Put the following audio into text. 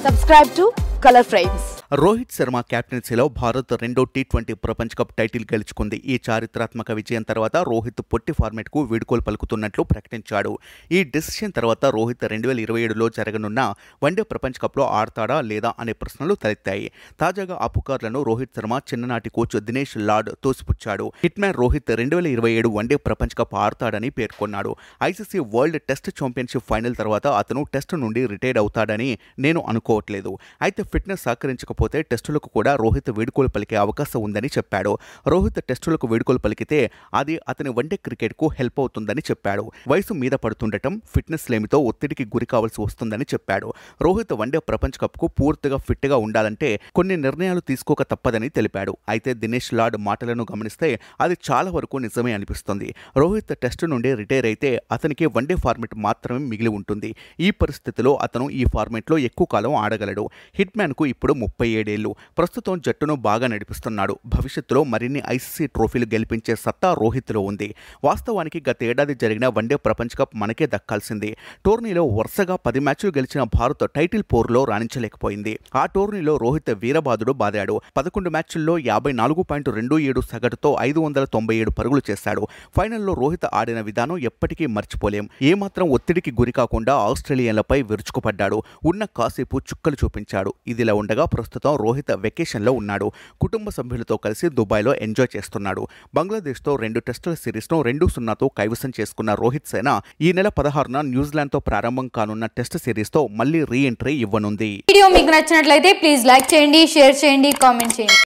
Subscribe to Color Frames. Rohit Sharma కెప్టెన్సీలో Bharat రెండో T20 ప్రపంచ cup title గెలుచుకుంది. ఈ చారిత్రాత్మక విజయం తర్వాత రోహిత్ పొట్టి ఫార్మాట్కు వీడ్కోలు పలుకుతున్నట్లు ప్రకటించాడు. ఈ డెసిషన్ తర్వాత రోహిత్ 2027లో జరగనున్న వన్డే ప్రపంచ కప్లో ఆడతాడా లేదా అనే ప్రశ్నలు తలెత్తాయి. తాజాగా ఆ పుకార్లను రోహిత్ శర్మ చిన్ననాటి కోచ్ దినేష్ లాడ్ తోసిపుచ్చాడు. హిట్ మ్యాన్ రోహిత్ 2027 వన్డే ప్రపంచ కప్ ఆడతాడని పేర్కొన్నాడు. ICC world test championship final తర్వాత అతను టెస్ట్ నుండి రిటైర్ అవుతాడని నేను అనుకోవట్లేదు. అయితే ఫిట్నెస్ సహకరించకపోతే టెస్టులకు కూడా రోహిత్ వీడ్కోలు పలికే అవకాశం ఉందని చెప్పాడు. రోహిత్ టెస్టులకు వీడ్కోలు పలికితే అది అతని వన్డే క్రికెట్కు హెల్ప్ అవుతుందని చెప్పాడు. వయసు మీద పడుతుండటం, ఫిట్నెస్ లేమితో ఒత్తిడికి గురి కావాల్సి వస్తుందని చెప్పాడు. రోహిత్ వన్డే ప్రపంచ కప్కు పూర్తిగా ఫిట్గా ఉండాలంటే కొన్ని నిర్ణయాలు తీసుకోక తప్పదని తెలిపాడు. అయితే దినేష్ లాడ్ మాటలను గమనిస్తే అది చాలా వరకు నిజమే అనిపిస్తుంది. రోహిత్ టెస్టు నుండి రిటైర్ అయితే అతనికి వన్డే ఫార్మెట్ మాత్రమే మిగిలి ఉంటుంది. ఈ పరిస్థితిలో అతను ఈ ఫార్మెట్లో ఎక్కువ కాలం ఆడగలడు. హిట్ మ్యాన్కు ఇప్పుడు 37 ఏళ్లు. ప్రస్తుతం జట్టును బాగా నడిపిస్తున్నాడు. భవిష్యత్తులో మరిన్ని ఐసీసీ ట్రోఫీలు గెలిపించే సత్తా రోహిత్లో ఉంది. వాస్తవానికి గతేడాది జరిగిన వన్డే ప్రపంచ కప్ మనకే దక్కాల్సింది. టోర్నీలో వరుసగా 10 మ్యాచ్లు గెలిచిన భారత్ టైటిల్ పోరులో రాణించలేకపోయింది. ఆ టోర్నీలో రోహిత్ వీరబాదుడు బాదాడు. 11 మ్యాచ్ల్లో 54.27 సగటుతో 597 పరుగులు చేశాడు. ఫైనల్లో రోహిత్ ఆడిన విధానం ఎప్పటికీ మర్చిపోలేం. ఏమాత్రం ఒత్తిడికి గురి కాకుండా ఆస్ట్రేలియన్లపై విరుచుకుపడ్డాడు. ఉన్న కాసేపు చుక్కలు చూపించాడు. ఇదిలా ఉండగా ప్రస్తుతం రోహిత్ వెకేషన్లో ఉన్నాడు. కుటుంబ సభ్యులతో కలిసి దుబాయ్లో ఎంజాయ్ చేస్తున్నాడు. బంగ్లాదేశ్తో 2 టెస్టుల సిరీస్ను 2-0తో కైవసం చేసుకున్న రోహిత్ సేన ఈ నెల 16న న్యూజిలాండ్తో ప్రారంభం కానున్న టెస్ట్ సిరీస్తో మళ్లీ రీ ఎంట్రీ ఇవ్వనుంది. వీడియో మీకు నచ్చినట్లయితే ప్లీజ్ లైక్ చేయండి, షేర్ చేయండి, కామెంట్ చేయండి.